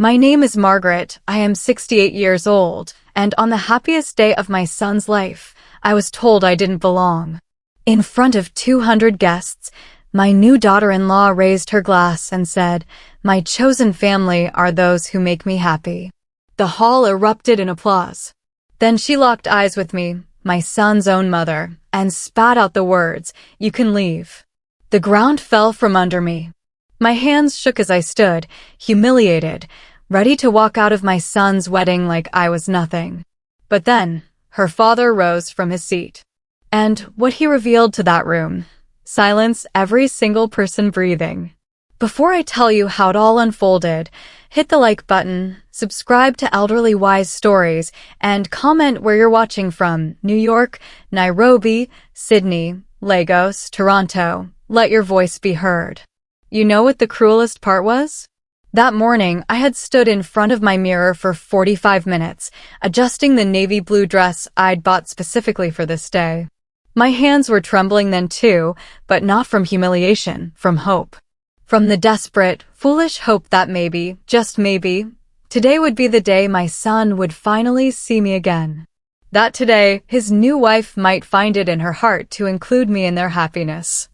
My name is Margaret. I am 68 years old, and on the happiest day of my son's life, I was told I didn't belong. In front of 200 guests, my new daughter-in-law raised her glass and said, "My chosen family are those who make me happy." The hall erupted in applause. Then she locked eyes with me, my son's own mother, and spat out the words, "You can leave." The ground fell from under me. My hands shook as I stood, humiliated, ready to walk out of my son's wedding like I was nothing. But then, her father rose from his seat. And what he revealed to that room, silence every single person breathing. Before I tell you how it all unfolded, hit the like button, subscribe to Elderly Wise Stories, and comment where you're watching from: New York, Nairobi, Sydney, Lagos, Toronto. Let your voice be heard. You know what the cruelest part was? That morning, I had stood in front of my mirror for 45 minutes, adjusting the navy blue dress I'd bought specifically for this day. My hands were trembling then too, but not from humiliation, from hope. From the desperate, foolish hope that maybe, just maybe, today would be the day my son would finally see me again. That today, his new wife might find it in her heart to include me in their happiness.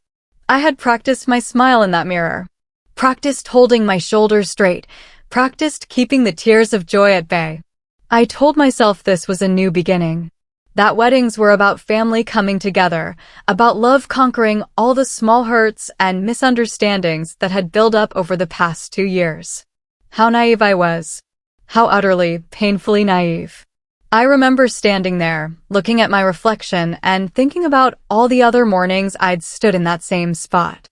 I had practiced my smile in that mirror. Practiced holding my shoulders straight, practiced keeping the tears of joy at bay. I told myself this was a new beginning. That weddings were about family coming together, about love conquering all the small hurts and misunderstandings that had built up over the past 2 years. How naive I was. How utterly, painfully naive. I remember standing there, looking at my reflection and thinking about all the other mornings I'd stood in that same spot.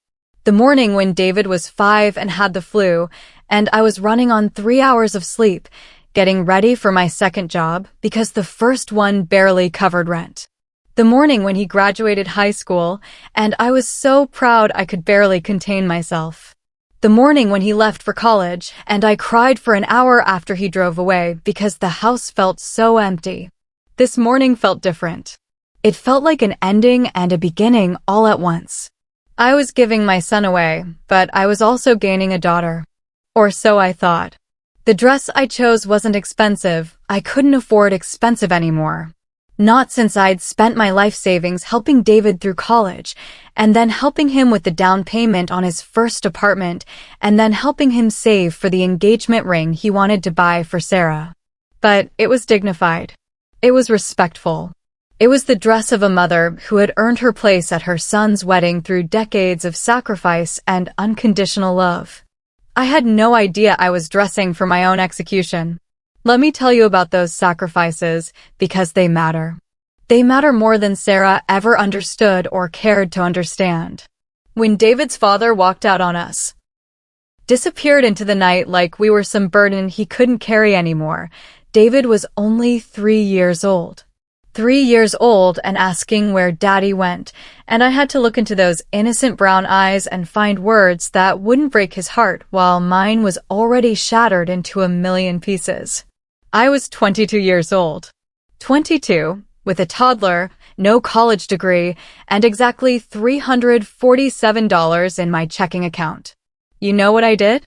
The morning when David was 5 and had the flu, and I was running on 3 hours of sleep, getting ready for my second job because the first one barely covered rent. The morning when he graduated high school, and I was so proud I could barely contain myself. The morning when he left for college, and I cried for an hour after he drove away because the house felt so empty. This morning felt different. It felt like an ending and a beginning all at once. I was giving my son away, but I was also gaining a daughter. Or so I thought. The dress I chose wasn't expensive. I couldn't afford expensive anymore. Not since I'd spent my life savings helping David through college, and then helping him with the down payment on his first apartment, and then helping him save for the engagement ring he wanted to buy for Sarah. But it was dignified. It was respectful. It was the dress of a mother who had earned her place at her son's wedding through decades of sacrifice and unconditional love. I had no idea I was dressing for my own execution. Let me tell you about those sacrifices, because they matter. They matter more than Sarah ever understood or cared to understand. When David's father walked out on us, disappeared into the night like we were some burden he couldn't carry anymore, David was only 3 years old. 3 years old and asking where Daddy went, and I had to look into those innocent brown eyes and find words that wouldn't break his heart while mine was already shattered into a million pieces. I was 22 years old. 22, with a toddler, no college degree, and exactly $347 in my checking account. You know what I did?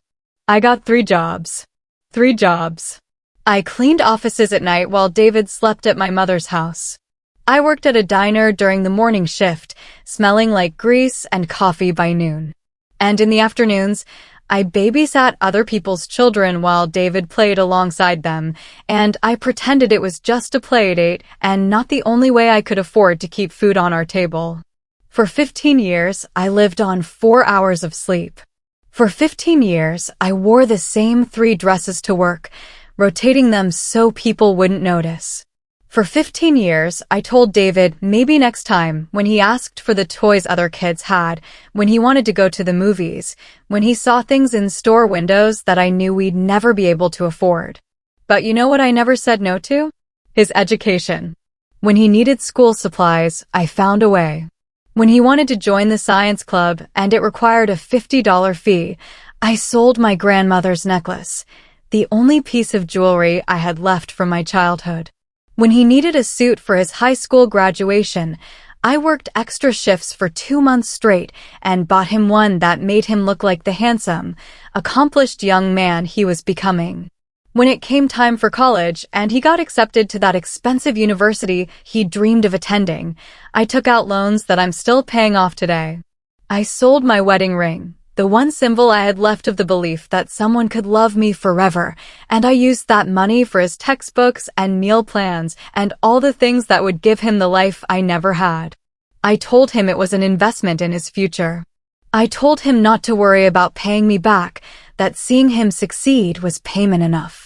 I got 3 jobs. 3 jobs. I cleaned offices at night while David slept at my mother's house. I worked at a diner during the morning shift, smelling like grease and coffee by noon. And in the afternoons, I babysat other people's children while David played alongside them, and I pretended it was just a play date and not the only way I could afford to keep food on our table. For 15 years, I lived on 4 hours of sleep. For 15 years, I wore the same 3 dresses to work, rotating them so people wouldn't notice. For 15 years, I told David maybe next time when he asked for the toys other kids had, when he wanted to go to the movies, when he saw things in store windows that I knew we'd never be able to afford. But you know what I never said no to? His education. When he needed school supplies, I found a way. When he wanted to join the science club and it required a $50 fee, I sold my grandmother's necklace, the only piece of jewelry I had left from my childhood. When he needed a suit for his high school graduation, I worked extra shifts for 2 months straight and bought him one that made him look like the handsome, accomplished young man he was becoming. When it came time for college and he got accepted to that expensive university he dreamed of attending, I took out loans that I'm still paying off today. I sold my wedding ring, the one symbol I had left of the belief that someone could love me forever, and I used that money for his textbooks and meal plans and all the things that would give him the life I never had. I told him it was an investment in his future. I told him not to worry about paying me back, that seeing him succeed was payment enough.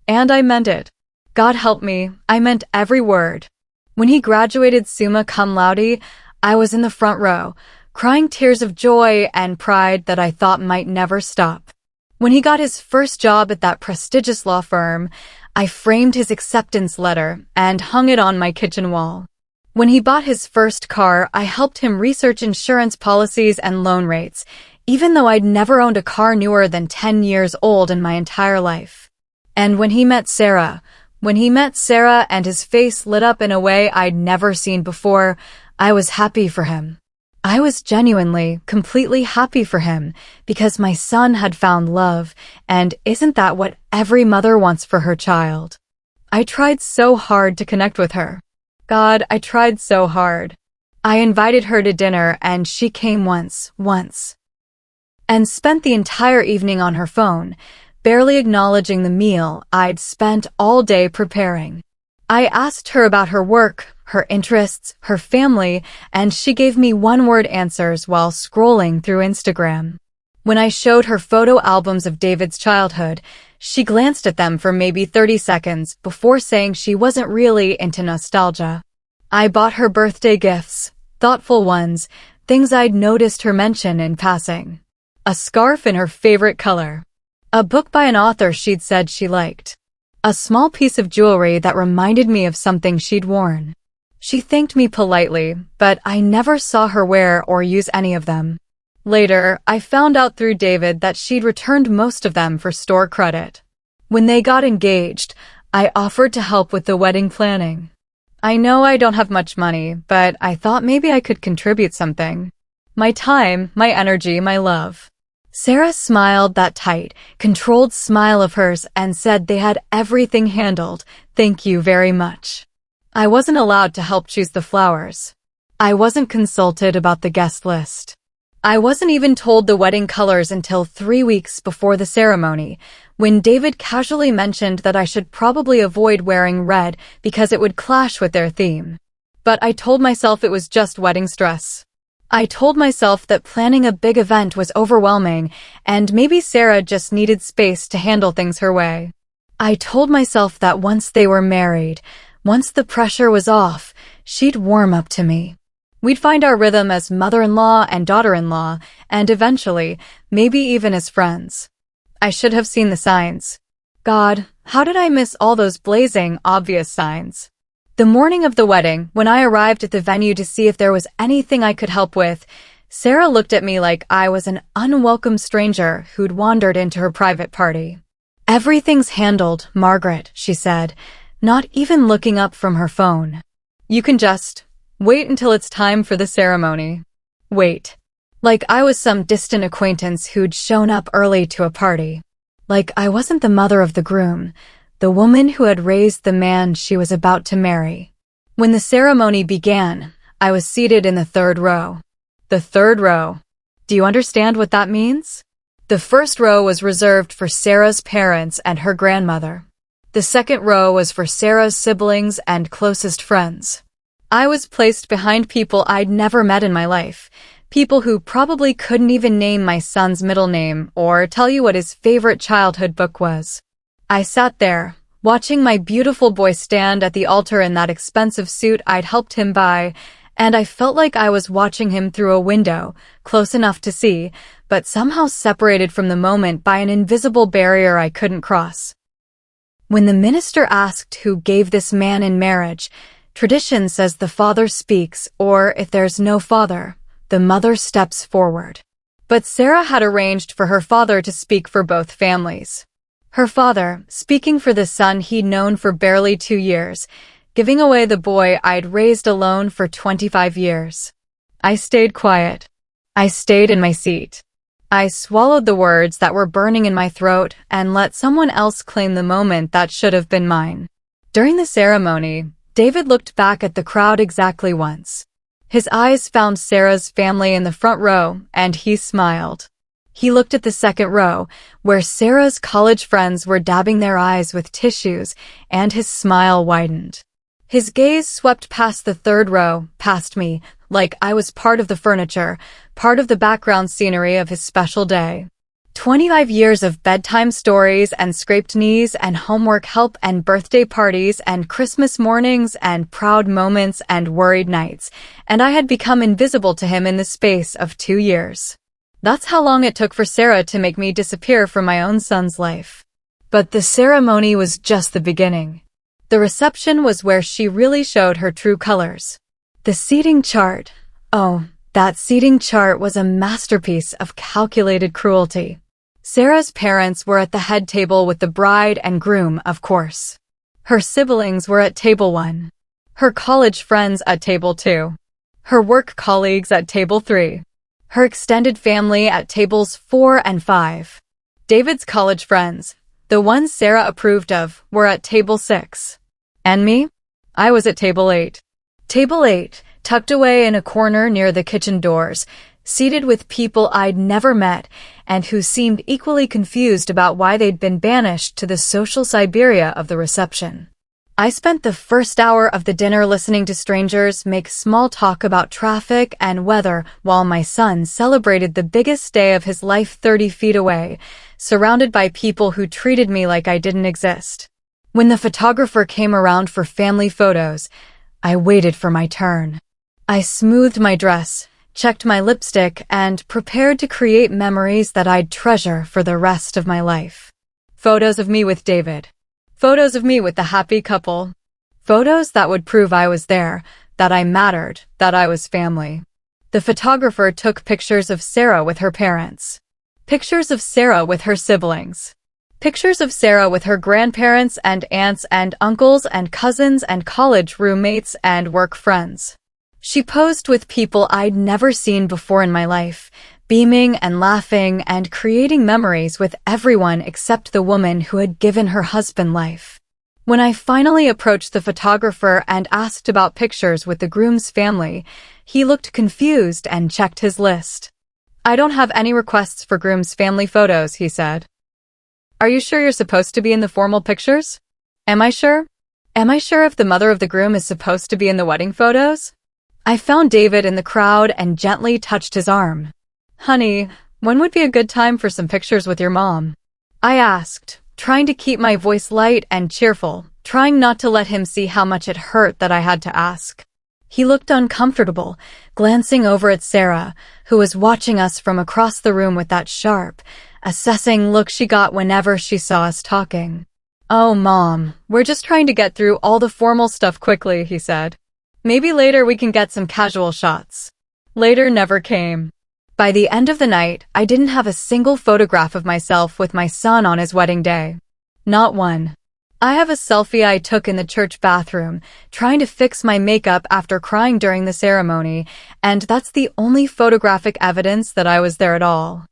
And I meant it. God help me, I meant every word. When he graduated summa cum laude, I was in the front row, crying tears of joy and pride that I thought might never stop. When he got his first job at that prestigious law firm, I framed his acceptance letter and hung it on my kitchen wall. When he bought his first car, I helped him research insurance policies and loan rates, even though I'd never owned a car newer than 10 years old in my entire life. And when he met Sarah and his face lit up in a way I'd never seen before, I was happy for him. I was genuinely, completely happy for him because my son had found love, and isn't that what every mother wants for her child? I tried so hard to connect with her. God, I tried so hard. I invited her to dinner and she came once, and spent the entire evening on her phone, barely acknowledging the meal I'd spent all day preparing. I asked her about her work, her interests, her family, and she gave me one-word answers while scrolling through Instagram. When I showed her photo albums of David's childhood, she glanced at them for maybe 30 seconds before saying she wasn't really into nostalgia. I bought her birthday gifts, thoughtful ones, things I'd noticed her mention in passing. A scarf in her favorite color. A book by an author she'd said she liked. A small piece of jewelry that reminded me of something she'd worn. She thanked me politely, but I never saw her wear or use any of them. Later, I found out through David that she'd returned most of them for store credit. When they got engaged, I offered to help with the wedding planning. I know I don't have much money, but I thought maybe I could contribute something. My time, my energy, my love. Sarah smiled that tight, controlled smile of hers and said they had everything handled. Thank you very much. I wasn't allowed to help choose the flowers. I wasn't consulted about the guest list. I wasn't even told the wedding colors until 3 weeks before the ceremony, when David casually mentioned that I should probably avoid wearing red because it would clash with their theme. But I told myself it was just wedding stress. I told myself that planning a big event was overwhelming and maybe Sarah just needed space to handle things her way. I told myself that once they were married, once the pressure was off, she'd warm up to me. We'd find our rhythm as mother-in-law and daughter-in-law, and eventually, maybe even as friends. I should have seen the signs. God, how did I miss all those blazing, obvious signs? The morning of the wedding, when I arrived at the venue to see if there was anything I could help with, Sarah looked at me like I was an unwelcome stranger who'd wandered into her private party. Everything's handled, Margaret, she said, not even looking up from her phone. You can just wait until it's time for the ceremony. Wait. Like I was some distant acquaintance who'd shown up early to a party. Like I wasn't the mother of the groom, the woman who had raised the man she was about to marry. When the ceremony began, I was seated in the third row. The third row. Do you understand what that means? The first row was reserved for Sarah's parents and her grandmother. The second row was for Sarah's siblings and closest friends. I was placed behind people I'd never met in my life, people who probably couldn't even name my son's middle name or tell you what his favorite childhood book was. I sat there, watching my beautiful boy stand at the altar in that expensive suit I'd helped him buy, and I felt like I was watching him through a window, close enough to see, but somehow separated from the moment by an invisible barrier I couldn't cross. When the minister asked who gave this man in marriage, tradition says the father speaks, or if there's no father, the mother steps forward. But Sarah had arranged for her father to speak for both families. Her father, speaking for the son he'd known for barely 2 years, giving away the boy I'd raised alone for 25 years. I stayed quiet. I stayed in my seat. I swallowed the words that were burning in my throat and let someone else claim the moment that should have been mine. During the ceremony, David looked back at the crowd exactly once. His eyes found Sarah's family in the front row, and he smiled. He looked at the second row, where Sarah's college friends were dabbing their eyes with tissues, and his smile widened. His gaze swept past the third row, past me, like I was part of the furniture, part of the background scenery of his special day. 25 years of bedtime stories and scraped knees and homework help and birthday parties and Christmas mornings and proud moments and worried nights, and I had become invisible to him in the space of 2 years. That's how long it took for Sarah to make me disappear from my own son's life. But the ceremony was just the beginning. The reception was where she really showed her true colors. The seating chart. Oh, that seating chart was a masterpiece of calculated cruelty. Sarah's parents were at the head table with the bride and groom, of course. Her siblings were at table 1. Her college friends at table 2. Her work colleagues at table 3. Her extended family at tables 4 and 5. David's college friends, the ones Sarah approved of, were at table 6. And me? I was at table 8. Table 8, tucked away in a corner near the kitchen doors, seated with people I'd never met and who seemed equally confused about why they'd been banished to the social Siberia of the reception. I spent the first hour of the dinner listening to strangers make small talk about traffic and weather while my son celebrated the biggest day of his life 30 feet away, surrounded by people who treated me like I didn't exist. When the photographer came around for family photos, I waited for my turn. I smoothed my dress, checked my lipstick, and prepared to create memories that I'd treasure for the rest of my life. Photos of me with David. Photos of me with the happy couple. Photos that would prove I was there, that I mattered, that I was family. The photographer took pictures of Sarah with her parents. Pictures of Sarah with her siblings. Pictures of Sarah with her grandparents and aunts and uncles and cousins and college roommates and work friends. She posed with people I'd never seen before in my life, beaming and laughing and creating memories with everyone except the woman who had given her husband life. When I finally approached the photographer and asked about pictures with the groom's family, he looked confused and checked his list. "I don't have any requests for groom's family photos," he said. "Are you sure you're supposed to be in the formal pictures?" "Am I sure? Am I sure if the mother of the groom is supposed to be in the wedding photos?" I found David in the crowd and gently touched his arm. "Honey, when would be a good time for some pictures with your mom?" I asked, trying to keep my voice light and cheerful, trying not to let him see how much it hurt that I had to ask. He looked uncomfortable, glancing over at Sarah, who was watching us from across the room with that sharp, assessing look she got whenever she saw us talking. "Oh, Mom, we're just trying to get through all the formal stuff quickly," he said. "Maybe later we can get some casual shots." Later never came. By the end of the night, I didn't have a single photograph of myself with my son on his wedding day. Not one. I have a selfie I took in the church bathroom, trying to fix my makeup after crying during the ceremony, and that's the only photographic evidence that I was there at all.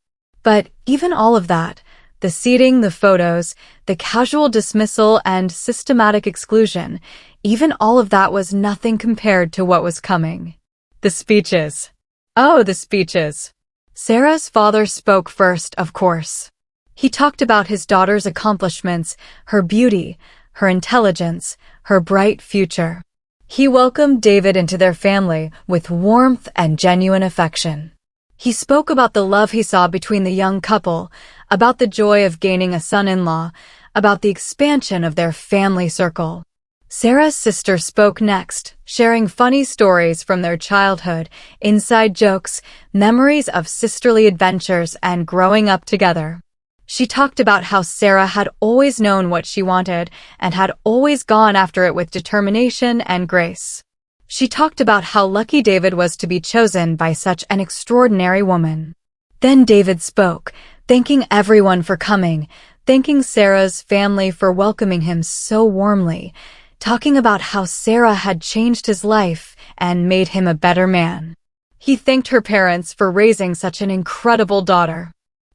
But even all of that, the seating, the photos, the casual dismissal and systematic exclusion, even all of that was nothing compared to what was coming. The speeches. Oh, the speeches. Sarah's father spoke first, of course. He talked about his daughter's accomplishments, her beauty, her intelligence, her bright future. He welcomed David into their family with warmth and genuine affection. He spoke about the love he saw between the young couple, about the joy of gaining a son-in-law, about the expansion of their family circle. Sarah's sister spoke next, sharing funny stories from their childhood, inside jokes, memories of sisterly adventures and growing up together. She talked about how Sarah had always known what she wanted and had always gone after it with determination and grace. She talked about how lucky David was to be chosen by such an extraordinary woman. Then David spoke, thanking everyone for coming, thanking Sarah's family for welcoming him so warmly, talking about how Sarah had changed his life and made him a better man. He thanked her parents for raising such an incredible daughter.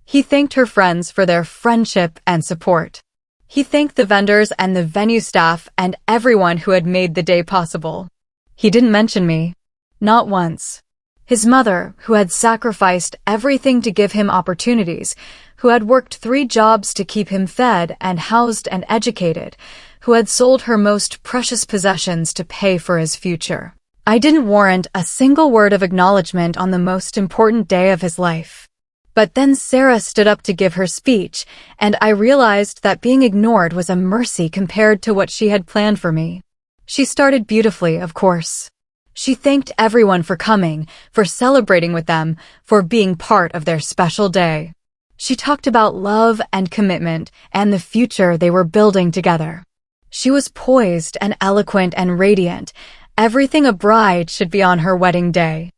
He thanked her friends for their friendship and support. He thanked the vendors and the venue staff and everyone who had made the day possible. He didn't mention me. Not once. His mother, who had sacrificed everything to give him opportunities, who had worked 3 jobs to keep him fed and housed and educated, who had sold her most precious possessions to pay for his future. I didn't warrant a single word of acknowledgement on the most important day of his life. But then Sarah stood up to give her speech, and I realized that being ignored was a mercy compared to what she had planned for me. She started beautifully, of course. She thanked everyone for coming, for celebrating with them, for being part of their special day. She talked about love and commitment and the future they were building together. She was poised and eloquent and radiant, everything a bride should be on her wedding day.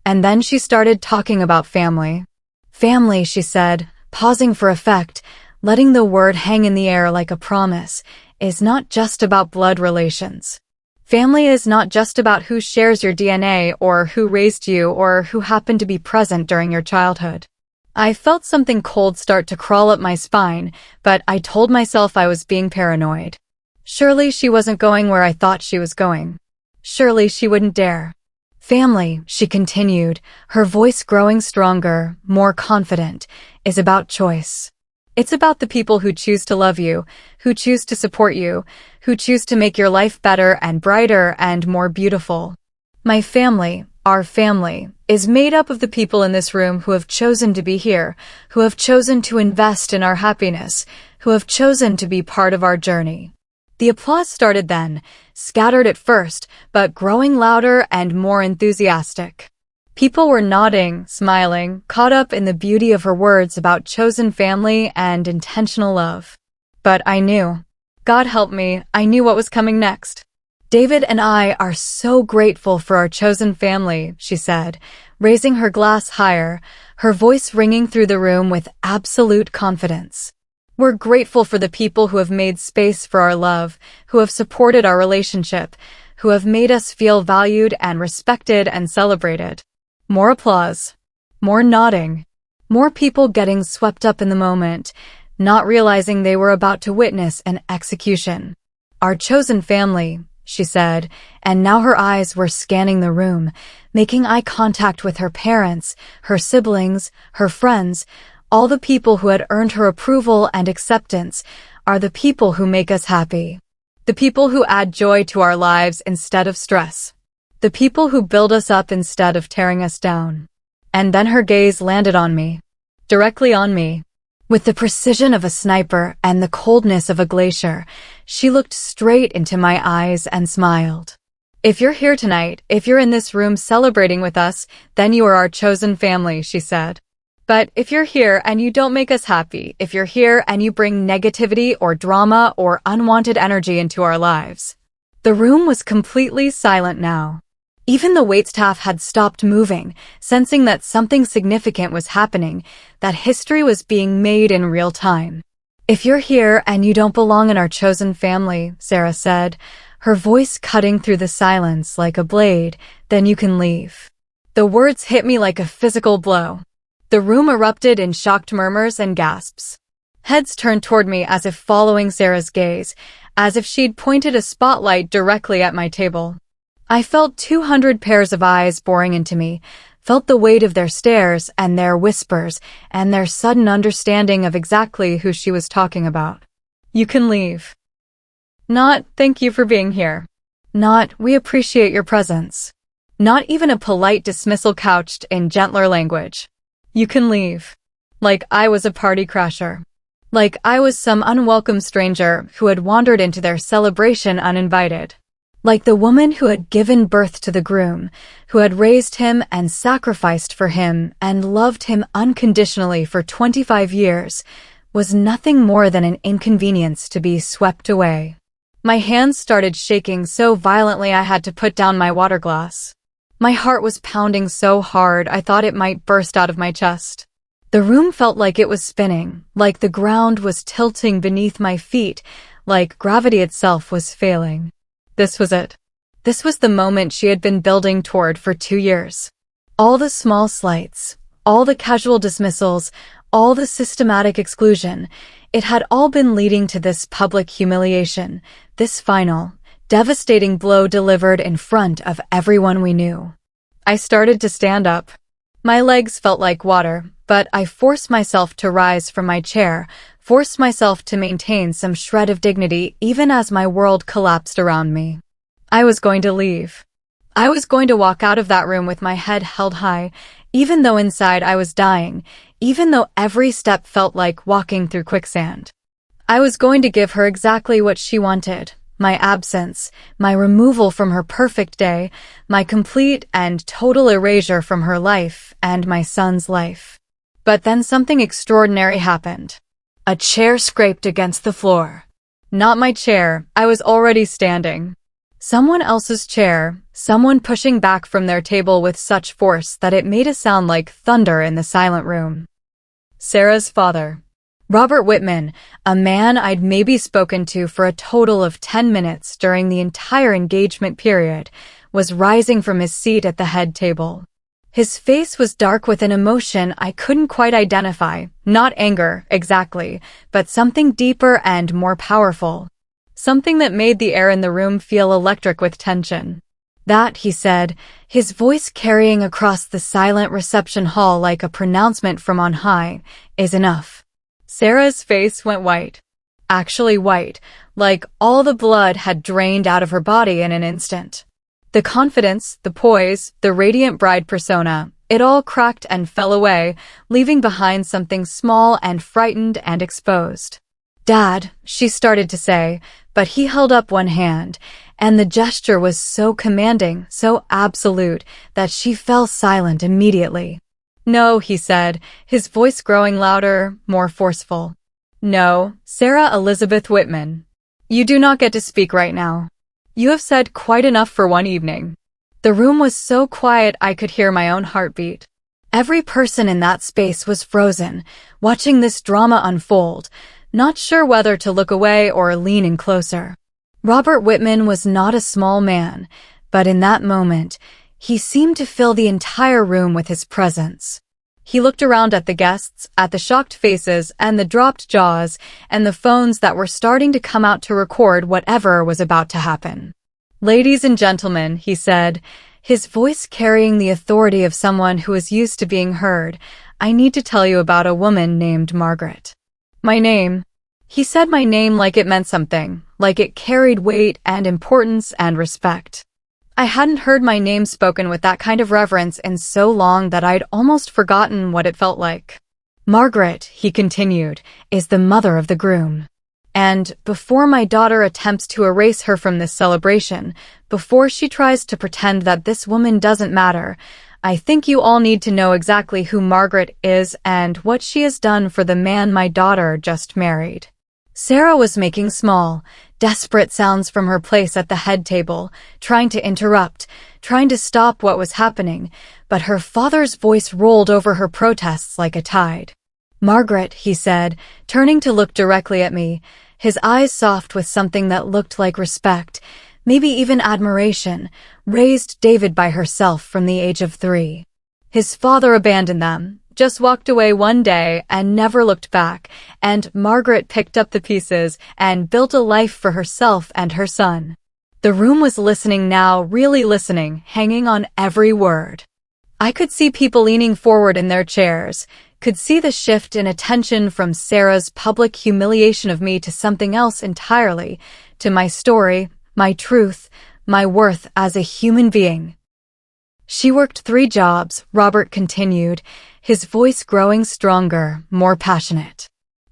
And then she started talking about family. Family, she said, pausing for effect, letting the word hang in the air like a promise, is not just about blood relations. Family is not just about who shares your DNA or who raised you or who happened to be present during your childhood. I felt something cold start to crawl up my spine, but I told myself I was being paranoid. Surely she wasn't going where I thought she was going. Surely she wouldn't dare. Family, she continued, her voice growing stronger, more confident, is about choice. It's about the people who choose to love you, who choose to support you, who choose to make your life better and brighter and more beautiful. My family, our family, is made up of the people in this room who have chosen to be here, who have chosen to invest in our happiness, who have chosen to be part of our journey. The applause started then, scattered at first, but growing louder and more enthusiastic. People were nodding, smiling, caught up in the beauty of her words about chosen family and intentional love. But I knew. God help me, I knew what was coming next. David and I are so grateful for our chosen family, she said, raising her glass higher, her voice ringing through the room with absolute confidence. We're grateful for the people who have made space for our love, who have supported our relationship, who have made us feel valued and respected and celebrated. More applause. More nodding. More people getting swept up in the moment, not realizing they were about to witness an execution. Our chosen family, she said, and now her eyes were scanning the room, making eye contact with her parents, her siblings, her friends. All the people who had earned her approval and acceptance are the people who make us happy. The people who add joy to our lives instead of stress. The people who build us up instead of tearing us down. And then her gaze landed on me. Directly on me. With the precision of a sniper and the coldness of a glacier, she looked straight into my eyes and smiled. If you're here tonight, if you're in this room celebrating with us, then you are our chosen family, she said. But if you're here and you don't make us happy, if you're here and you bring negativity or drama or unwanted energy into our lives. The room was completely silent now. Even the waitstaff had stopped moving, sensing that something significant was happening, that history was being made in real time. If you're here and you don't belong in our chosen family, Sarah said, her voice cutting through the silence like a blade, then you can leave. The words hit me like a physical blow. The room erupted in shocked murmurs and gasps. Heads turned toward me as if following Sarah's gaze, as if she'd pointed a spotlight directly at my table. I felt 200 pairs of eyes boring into me, felt the weight of their stares and their whispers and their sudden understanding of exactly who she was talking about. You can leave. Not, thank you for being here. Not, we appreciate your presence. Not even a polite dismissal couched in gentler language. You can leave. Like I was a party crasher. Like I was some unwelcome stranger who had wandered into their celebration uninvited. Like the woman who had given birth to the groom, who had raised him and sacrificed for him and loved him unconditionally for 25 years, was nothing more than an inconvenience to be swept away. My hands started shaking so violently I had to put down my water glass. My heart was pounding so hard I thought it might burst out of my chest. The room felt like it was spinning, like the ground was tilting beneath my feet, like gravity itself was failing. This was it. This was the moment she had been building toward for 2 years. All the small slights, all the casual dismissals, all the systematic exclusion. It had all been leading to this public humiliation, this final, devastating blow delivered in front of everyone we knew. I started to stand up. My legs felt like water, but I forced myself to rise from my chair, forced myself to maintain some shred of dignity even as my world collapsed around me. I was going to leave. I was going to walk out of that room with my head held high, even though inside I was dying, even though every step felt like walking through quicksand. I was going to give her exactly what she wanted. My absence, my removal from her perfect day, my complete and total erasure from her life and my son's life. But then something extraordinary happened. A chair scraped against the floor. Not my chair, I was already standing. Someone else's chair, someone pushing back from their table with such force that it made a sound like thunder in the silent room. Sarah's father. Robert Whitman, a man I'd maybe spoken to for a total of 10 minutes during the entire engagement period, was rising from his seat at the head table. His face was dark with an emotion I couldn't quite identify, not anger, exactly, but something deeper and more powerful. Something that made the air in the room feel electric with tension. That, he said, his voice carrying across the silent reception hall like a pronouncement from on high, is enough. Sarah's face went white. Actually white, like all the blood had drained out of her body in an instant. The confidence, the poise, the radiant bride persona, it all cracked and fell away, leaving behind something small and frightened and exposed. "Dad," she started to say, but he held up one hand, and the gesture was so commanding, so absolute, that she fell silent immediately. "No," he said, his voice growing louder, more forceful. "No, Sarah Elizabeth Whitman. You do not get to speak right now. You have said quite enough for one evening." The room was so quiet I could hear my own heartbeat. Every person in that space was frozen, watching this drama unfold, not sure whether to look away or lean in closer. Robert Whitman was not a small man, but in that moment, he seemed to fill the entire room with his presence. He looked around at the guests, at the shocked faces and the dropped jaws, and the phones that were starting to come out to record whatever was about to happen. "Ladies and gentlemen," he said, his voice carrying the authority of someone who is used to being heard, "I need to tell you about a woman named Margaret. My name." He said my name like it meant something, like it carried weight and importance and respect. I hadn't heard my name spoken with that kind of reverence in so long that I'd almost forgotten what it felt like. "Margaret," he continued, "is the mother of the groom. And before my daughter attempts to erase her from this celebration, before she tries to pretend that this woman doesn't matter, I think you all need to know exactly who Margaret is and what she has done for the man my daughter just married." Sarah was making small, desperate sounds from her place at the head table, trying to interrupt, trying to stop what was happening, but her father's voice rolled over her protests like a tide. "Margaret," he said, turning to look directly at me, his eyes soft with something that looked like respect, maybe even admiration, raised David by herself from the age of 3. His father abandoned them, just walked away one day and never looked back, and Margaret picked up the pieces and built a life for herself and her son. The room was listening now, really listening, hanging on every word. I could see people leaning forward in their chairs, could see the shift in attention from Sarah's public humiliation of me to something else entirely, to my story, my truth, my worth as a human being. "She worked 3 jobs, Robert continued, his voice growing stronger, more passionate.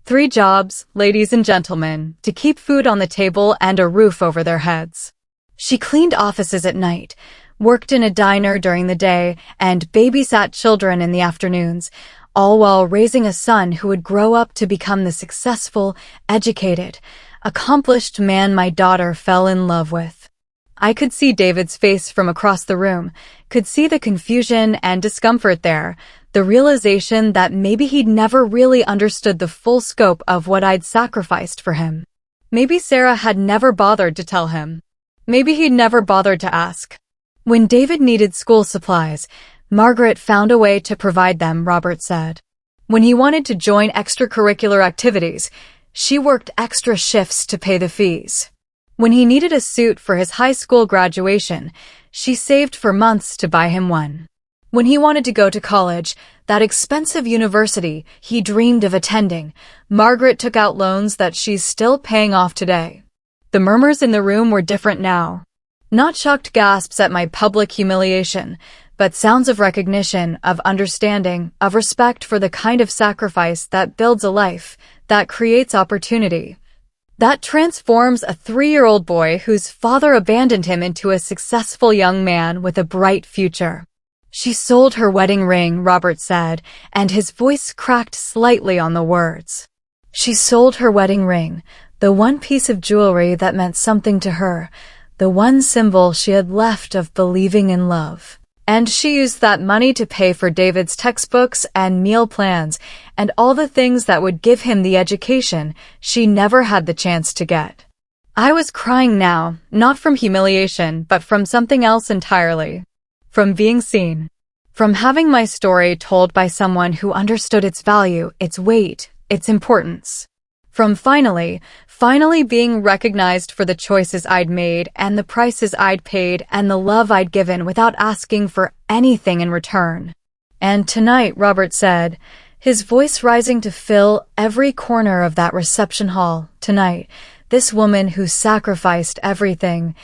3 jobs, ladies and gentlemen, to keep food on the table and a roof over their heads. She cleaned offices at night, worked in a diner during the day, and babysat children in the afternoons, all while raising a son who would grow up to become the successful, educated, accomplished man my daughter fell in love with." I could see David's face from across the room, could see the confusion and discomfort there, the realization that maybe he'd never really understood the full scope of what I'd sacrificed for him. Maybe Sarah had never bothered to tell him. Maybe he'd never bothered to ask. When David needed school supplies, Margaret found a way to provide them, Robert said. When he wanted to join extracurricular activities, she worked extra shifts to pay the fees. When he needed a suit for his high school graduation, she saved for months to buy him one. When he wanted to go to college, that expensive university he dreamed of attending, Margaret took out loans that she's still paying off today. The murmurs in the room were different now. Not shocked gasps at my public humiliation, but sounds of recognition, of understanding, of respect for the kind of sacrifice that builds a life, that creates opportunity, that transforms a 3-year-old boy whose father abandoned him into a successful young man with a bright future. She sold her wedding ring, Robert said, and his voice cracked slightly on the words. She sold her wedding ring, the one piece of jewelry that meant something to her, the one symbol she had left of believing in love. And she used that money to pay for David's textbooks and meal plans and all the things that would give him the education she never had the chance to get. I was crying now, not from humiliation, but from something else entirely. From being seen. From having my story told by someone who understood its value, its weight, its importance. From finally being recognized for the choices I'd made and the prices I'd paid and the love I'd given without asking for anything in return. And tonight, Robert said, his voice rising to fill every corner of that reception hall, tonight, this woman who sacrificed everything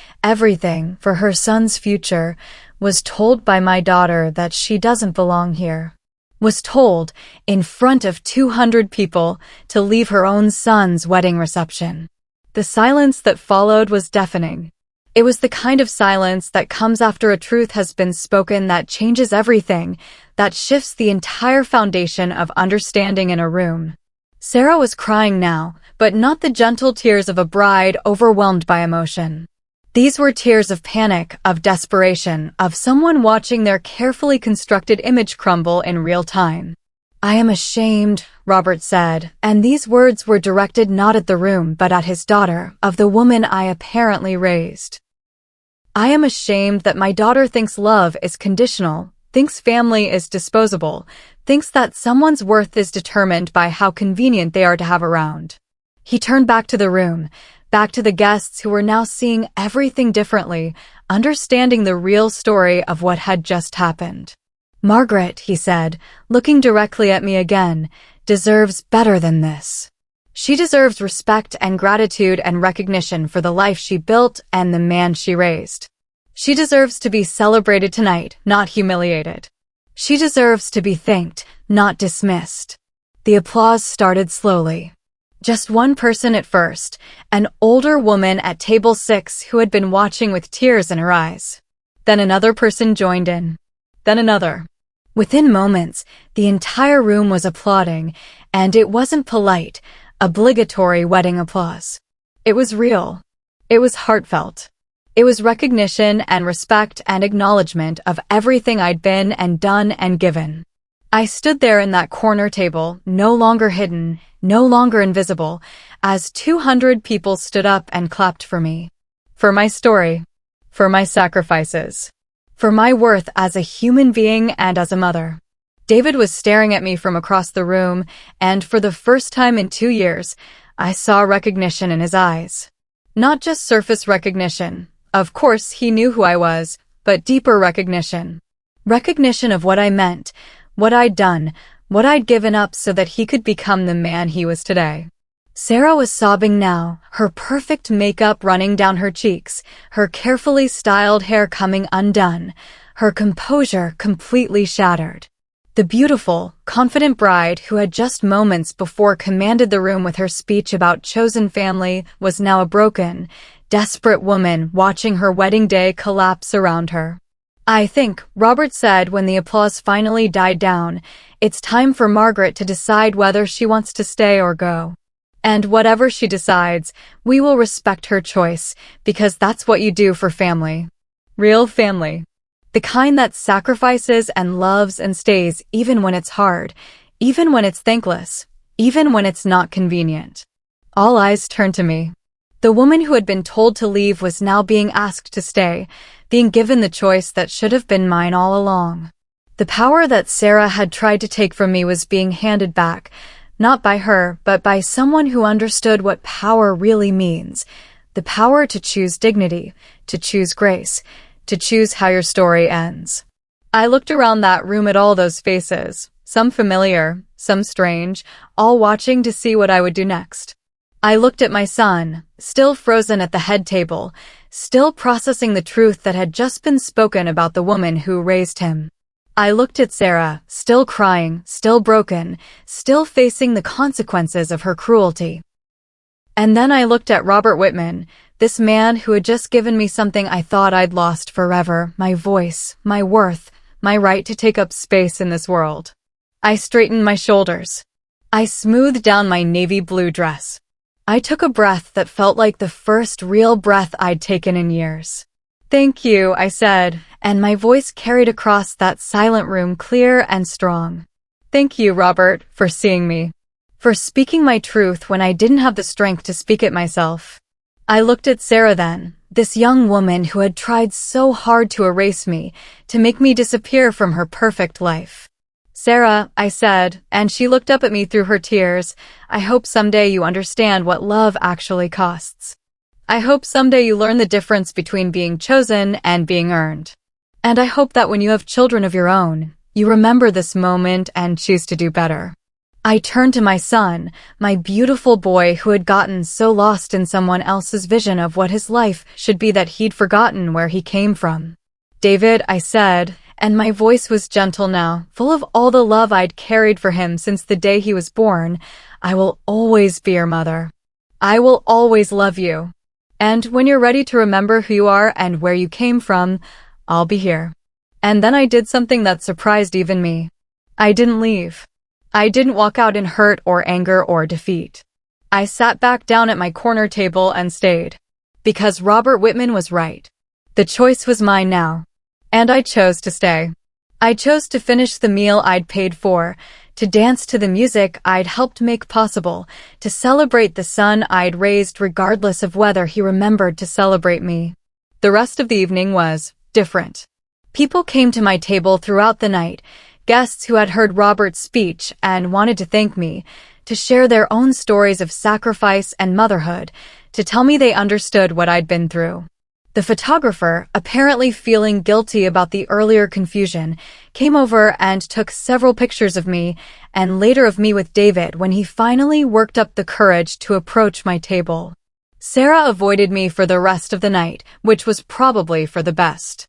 for her son's future, was told by my daughter that she doesn't belong here. Was told, in front of 200 people, to leave her own son's wedding reception. The silence that followed was deafening. It was the kind of silence that comes after a truth has been spoken that changes everything, that shifts the entire foundation of understanding in a room. Sarah was crying now, but not the gentle tears of a bride overwhelmed by emotion. These were tears of panic, of desperation, of someone watching their carefully constructed image crumble in real time. I am ashamed, Robert said, and these words were directed not at the room but at his daughter, of the woman I apparently raised. I am ashamed that my daughter thinks love is conditional, thinks family is disposable, thinks that someone's worth is determined by how convenient they are to have around. He turned back to the room, back to the guests who were now seeing everything differently, understanding the real story of what had just happened. Margaret, he said, looking directly at me again, deserves better than this. She deserves respect and gratitude and recognition for the life she built and the man she raised. She deserves to be celebrated tonight, not humiliated. She deserves to be thanked, not dismissed. The applause started slowly. Just one person at first, an older woman at table 6 who had been watching with tears in her eyes. Then another person joined in. Then another. Within moments, the entire room was applauding, and it wasn't polite, obligatory wedding applause. It was real. It was heartfelt. It was recognition and respect and acknowledgement of everything I'd been and done and given. I stood there in that corner table, no longer hidden, no longer invisible, as 200 people stood up and clapped for me. For my story. For my sacrifices. For my worth as a human being and as a mother. David was staring at me from across the room, and for the first time in 2 years, I saw recognition in his eyes. Not just surface recognition. Of course, he knew who I was, but deeper recognition. Recognition of what I meant, what I'd done, what I'd given up so that he could become the man he was today. Sarah was sobbing now, her perfect makeup running down her cheeks, her carefully styled hair coming undone, her composure completely shattered. The beautiful, confident bride who had just moments before commanded the room with her speech about chosen family was now a broken, desperate woman watching her wedding day collapse around her. I think, Robert said when the applause finally died down, it's time for Margaret to decide whether she wants to stay or go. And whatever she decides, we will respect her choice, because that's what you do for family. Real family. The kind that sacrifices and loves and stays even when it's hard, even when it's thankless, even when it's not convenient. All eyes turned to me. The woman who had been told to leave was now being asked to stay, being given the choice that should have been mine all along. The power that Sarah had tried to take from me was being handed back, not by her, but by someone who understood what power really means. The power to choose dignity, to choose grace, to choose how your story ends. I looked around that room at all those faces, some familiar, some strange, all watching to see what I would do next. I looked at my son, still frozen at the head table, still processing the truth that had just been spoken about the woman who raised him. I looked at Sarah, still crying, still broken, still facing the consequences of her cruelty. And then I looked at Robert Whitman, this man who had just given me something I thought I'd lost forever, my voice, my worth, my right to take up space in this world. I straightened my shoulders. I smoothed down my navy blue dress. I took a breath that felt like the first real breath I'd taken in years. "Thank you," I said, and my voice carried across that silent room clear and strong. "Thank you, Robert, for seeing me. For speaking my truth when I didn't have the strength to speak it myself." I looked at Sarah then, this young woman who had tried so hard to erase me, to make me disappear from her perfect life. "Sarah," I said, and she looked up at me through her tears, "I hope someday you understand what love actually costs. I hope someday you learn the difference between being chosen and being earned. And I hope that when you have children of your own, you remember this moment and choose to do better." I turned to my son, my beautiful boy who had gotten so lost in someone else's vision of what his life should be that he'd forgotten where he came from. "David," I said, and my voice was gentle now, full of all the love I'd carried for him since the day he was born, "I will always be your mother. I will always love you. And when you're ready to remember who you are and where you came from, I'll be here." And then I did something that surprised even me. I didn't leave. I didn't walk out in hurt or anger or defeat. I sat back down at my corner table and stayed. Because Robert Whitman was right. The choice was mine now. And I chose to stay. I chose to finish the meal I'd paid for, to dance to the music I'd helped make possible, to celebrate the son I'd raised regardless of whether he remembered to celebrate me. The rest of the evening was different. People came to my table throughout the night, guests who had heard Robert's speech and wanted to thank me, to share their own stories of sacrifice and motherhood, to tell me they understood what I'd been through. The photographer, apparently feeling guilty about the earlier confusion, came over and took several pictures of me, and later of me with David when he finally worked up the courage to approach my table. Sarah avoided me for the rest of the night, which was probably for the best.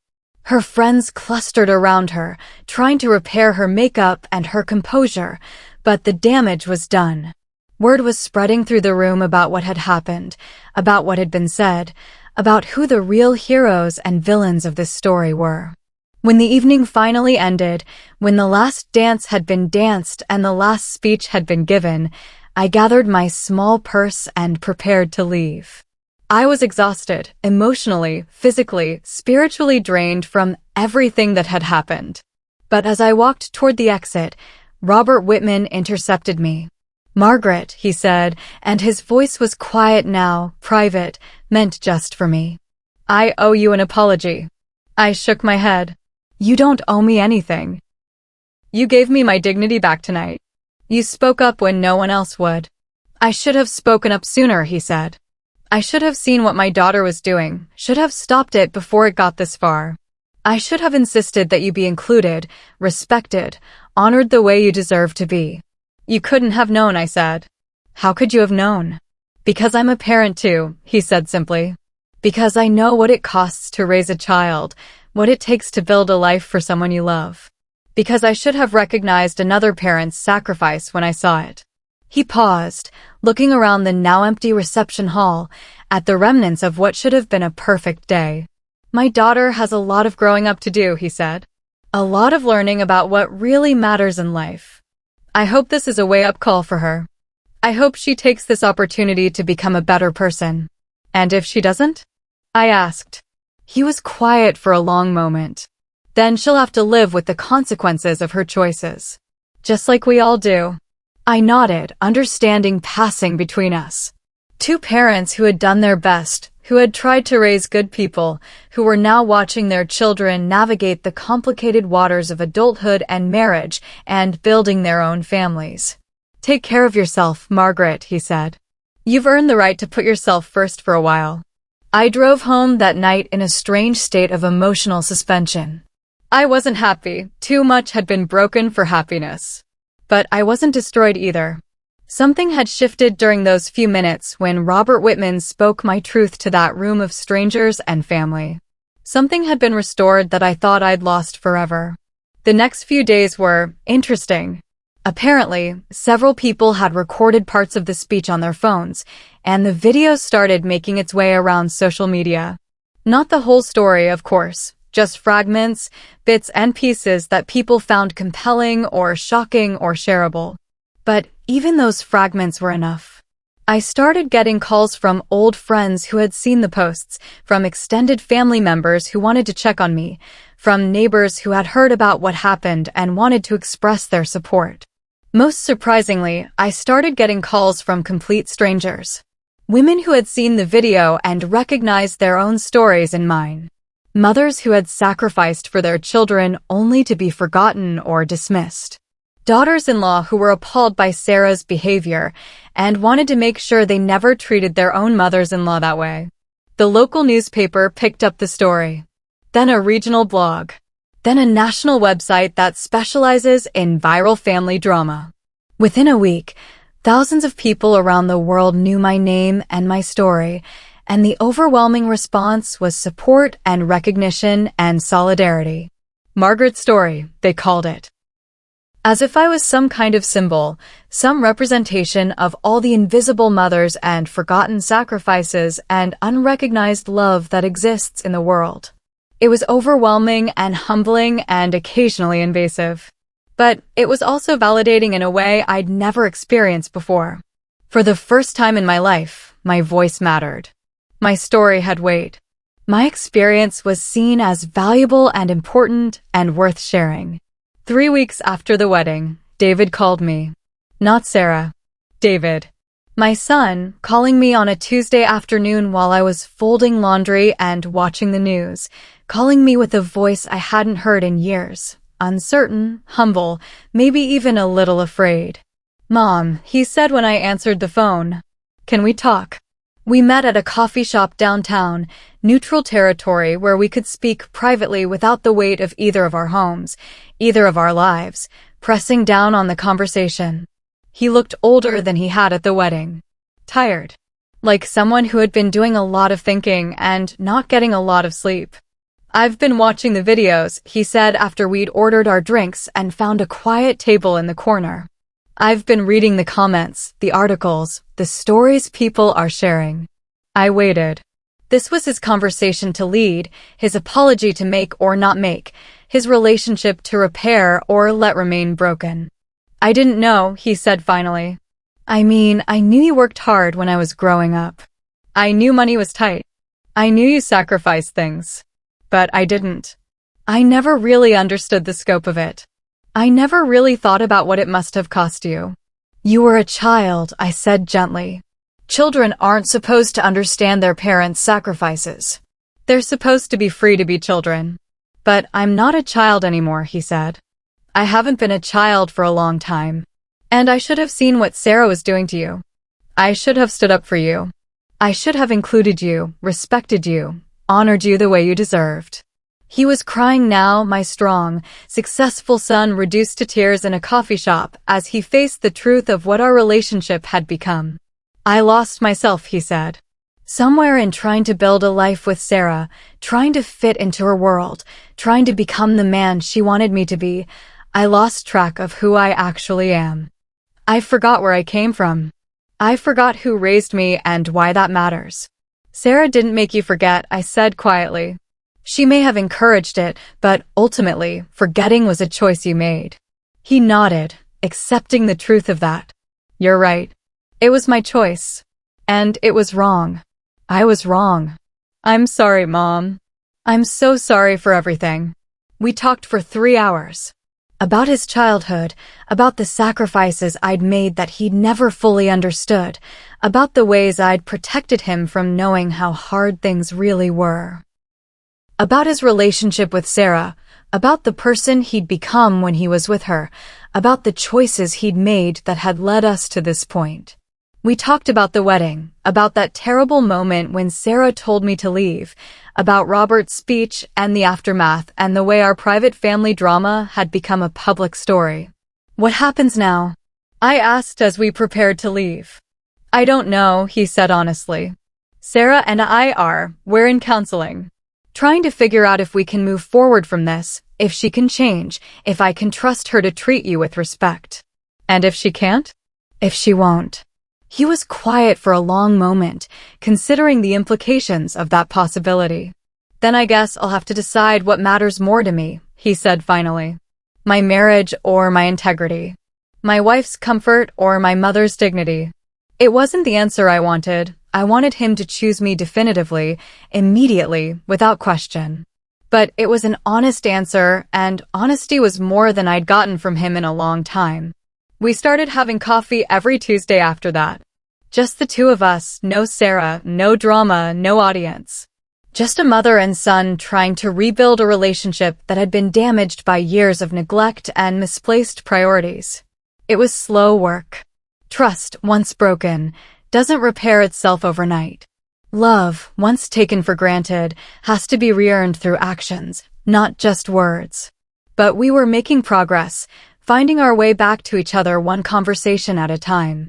Her friends clustered around her, trying to repair her makeup and her composure, but the damage was done. Word was spreading through the room about what had happened, about what had been said, about who the real heroes and villains of this story were. When the evening finally ended, when the last dance had been danced and the last speech had been given, I gathered my small purse and prepared to leave. I was exhausted, emotionally, physically, spiritually drained from everything that had happened. But as I walked toward the exit, Robert Whitman intercepted me. "Margaret," he said, and his voice was quiet now, private, meant just for me. "I owe you an apology." I shook my head. "You don't owe me anything. You gave me my dignity back tonight. You spoke up when no one else would." "I should have spoken up sooner," he said. "I should have seen what my daughter was doing, should have stopped it before it got this far. I should have insisted that you be included, respected, honored the way you deserve to be." "You couldn't have known," I said. "How could you have known?" "Because I'm a parent too," he said simply. "Because I know what it costs to raise a child, what it takes to build a life for someone you love. Because I should have recognized another parent's sacrifice when I saw it." He paused, looking around the now empty reception hall, at the remnants of what should have been a perfect day. "My daughter has a lot of growing up to do," he said. "A lot of learning about what really matters in life. I hope this is a wake-up call for her. I hope she takes this opportunity to become a better person. And if she doesn't?" I asked. He was quiet for a long moment. "Then she'll have to live with the consequences of her choices. Just like we all do." I nodded, understanding passing between us. Two parents who had done their best, who had tried to raise good people, who were now watching their children navigate the complicated waters of adulthood and marriage and building their own families. "Take care of yourself, Margaret," he said. "You've earned the right to put yourself first for a while." I drove home that night in a strange state of emotional suspension. I wasn't happy. Too much had been broken for happiness. But I wasn't destroyed either. Something had shifted during those few minutes when Robert Whitman spoke my truth to that room of strangers and family. Something had been restored that I thought I'd lost forever. The next few days were interesting. Apparently, several people had recorded parts of the speech on their phones, and the video started making its way around social media. Not the whole story, of course, just fragments, bits and pieces that people found compelling or shocking or shareable. But even those fragments were enough. I started getting calls from old friends who had seen the posts, from extended family members who wanted to check on me, from neighbors who had heard about what happened and wanted to express their support. Most surprisingly, I started getting calls from complete strangers. Women who had seen the video and recognized their own stories in mine. Mothers who had sacrificed for their children only to be forgotten or dismissed. Daughters-in-law who were appalled by Sarah's behavior and wanted to make sure they never treated their own mothers-in-law that way. The local newspaper picked up the story. Then a regional blog. Then a national website that specializes in viral family drama. Within a week, thousands of people around the world knew my name and my story, and the overwhelming response was support and recognition and solidarity. Margaret's story, they called it. As if I was some kind of symbol, some representation of all the invisible mothers and forgotten sacrifices and unrecognized love that exists in the world. It was overwhelming and humbling and occasionally invasive. But it was also validating in a way I'd never experienced before. For the first time in my life, my voice mattered. My story had weight. My experience was seen as valuable and important and worth sharing. 3 weeks after the wedding, David called me. Not Sarah. David. My son, calling me on a Tuesday afternoon while I was folding laundry and watching the news, calling me with a voice I hadn't heard in years. Uncertain, humble, maybe even a little afraid. "Mom," he said when I answered the phone. "Can we talk?" We met at a coffee shop downtown, neutral territory where we could speak privately without the weight of either of our homes, either of our lives, pressing down on the conversation. He looked older than he had at the wedding. Tired. Like someone who had been doing a lot of thinking and not getting a lot of sleep. "I've been watching the videos," he said after we'd ordered our drinks and found a quiet table in the corner. "I've been reading the comments, the articles, the stories people are sharing." I waited. This was his conversation to lead, his apology to make or not make, his relationship to repair or let remain broken. "I didn't know," he said finally. I knew you worked hard when I was growing up. I knew money was tight. I knew you sacrificed things. But I didn't. I never really understood the scope of it. I never really thought about what it must have cost you." "You were a child," I said gently. "Children aren't supposed to understand their parents' sacrifices. They're supposed to be free to be children." "But I'm not a child anymore," he said. "I haven't been a child for a long time. And I should have seen what Sarah was doing to you. I should have stood up for you. I should have included you, respected you, honored you the way you deserved." He was crying now, my strong, successful son reduced to tears in a coffee shop as he faced the truth of what our relationship had become. "I lost myself," he said. "Somewhere in trying to build a life with Sarah, trying to fit into her world, trying to become the man she wanted me to be, I lost track of who I actually am. I forgot where I came from. I forgot who raised me and why that matters." "Sarah didn't make you forget," I said quietly. "She may have encouraged it, but ultimately, forgetting was a choice you made." He nodded, accepting the truth of that. "You're right. It was my choice. And it was wrong. I was wrong. I'm sorry, Mom. I'm so sorry for everything." We talked for 3 hours. About his childhood, about the sacrifices I'd made that he'd never fully understood, about the ways I'd protected him from knowing how hard things really were. About his relationship with Sarah, about the person he'd become when he was with her, about the choices he'd made that had led us to this point. We talked about the wedding, about that terrible moment when Sarah told me to leave, about Robert's speech and the aftermath and the way our private family drama had become a public story. "What happens now?" I asked as we prepared to leave. "I don't know," he said honestly. "Sarah and we're in counseling. Trying to figure out if we can move forward from this, if she can change, if I can trust her to treat you with respect. And if she can't? If she won't." He was quiet for a long moment, considering the implications of that possibility. "Then I guess I'll have to decide what matters more to me," he said finally. "My marriage or my integrity? My wife's comfort or my mother's dignity?" It wasn't the answer I wanted. I wanted him to choose me definitively, immediately, without question. But it was an honest answer, and honesty was more than I'd gotten from him in a long time. We started having coffee every Tuesday after that. Just the two of us, no Sarah, no drama, no audience. Just a mother and son trying to rebuild a relationship that had been damaged by years of neglect and misplaced priorities. It was slow work. Trust, once broken, doesn't repair itself overnight. Love, once taken for granted, has to be re-earned through actions, not just words. But we were making progress, finding our way back to each other one conversation at a time.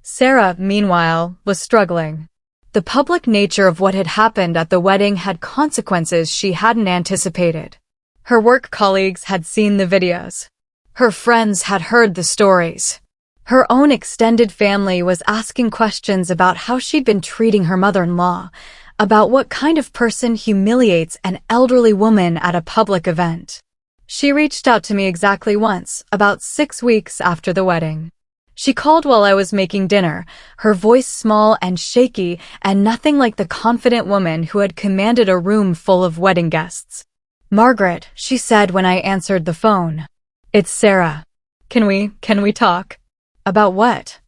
Sarah, meanwhile, was struggling. The public nature of what had happened at the wedding had consequences she hadn't anticipated. Her work colleagues had seen the videos. Her friends had heard the stories. Her own extended family was asking questions about how she'd been treating her mother-in-law, about what kind of person humiliates an elderly woman at a public event. She reached out to me exactly once, about 6 weeks after the wedding. She called while I was making dinner, her voice small and shaky and nothing like the confident woman who had commanded a room full of wedding guests. "Margaret," she said when I answered the phone. "It's Sarah. Can we talk?" "About what?"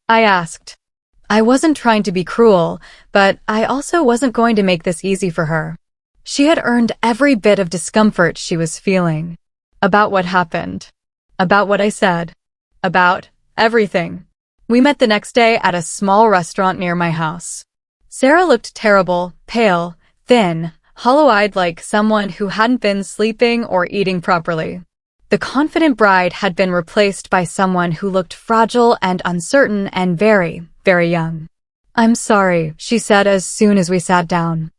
I asked. I wasn't trying to be cruel, but I also wasn't going to make this easy for her. She had earned every bit of discomfort she was feeling. About what happened. About what I said. About everything. We met the next day at a small restaurant near my house. Sarah looked terrible, pale, thin, hollow-eyed like someone who hadn't been sleeping or eating properly. The confident bride had been replaced by someone who looked fragile and uncertain and very, very young. "I'm sorry," she said as soon as we sat down.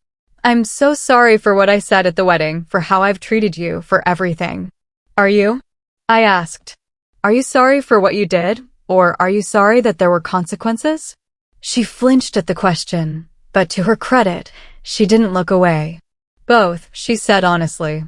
"I'm so sorry for what I said at the wedding, for how I've treated you, for everything." "Are you?" I asked. "Are you sorry for what you did, or are you sorry that there were consequences?" She flinched at the question, but to her credit, she didn't look away. "Both," she said honestly.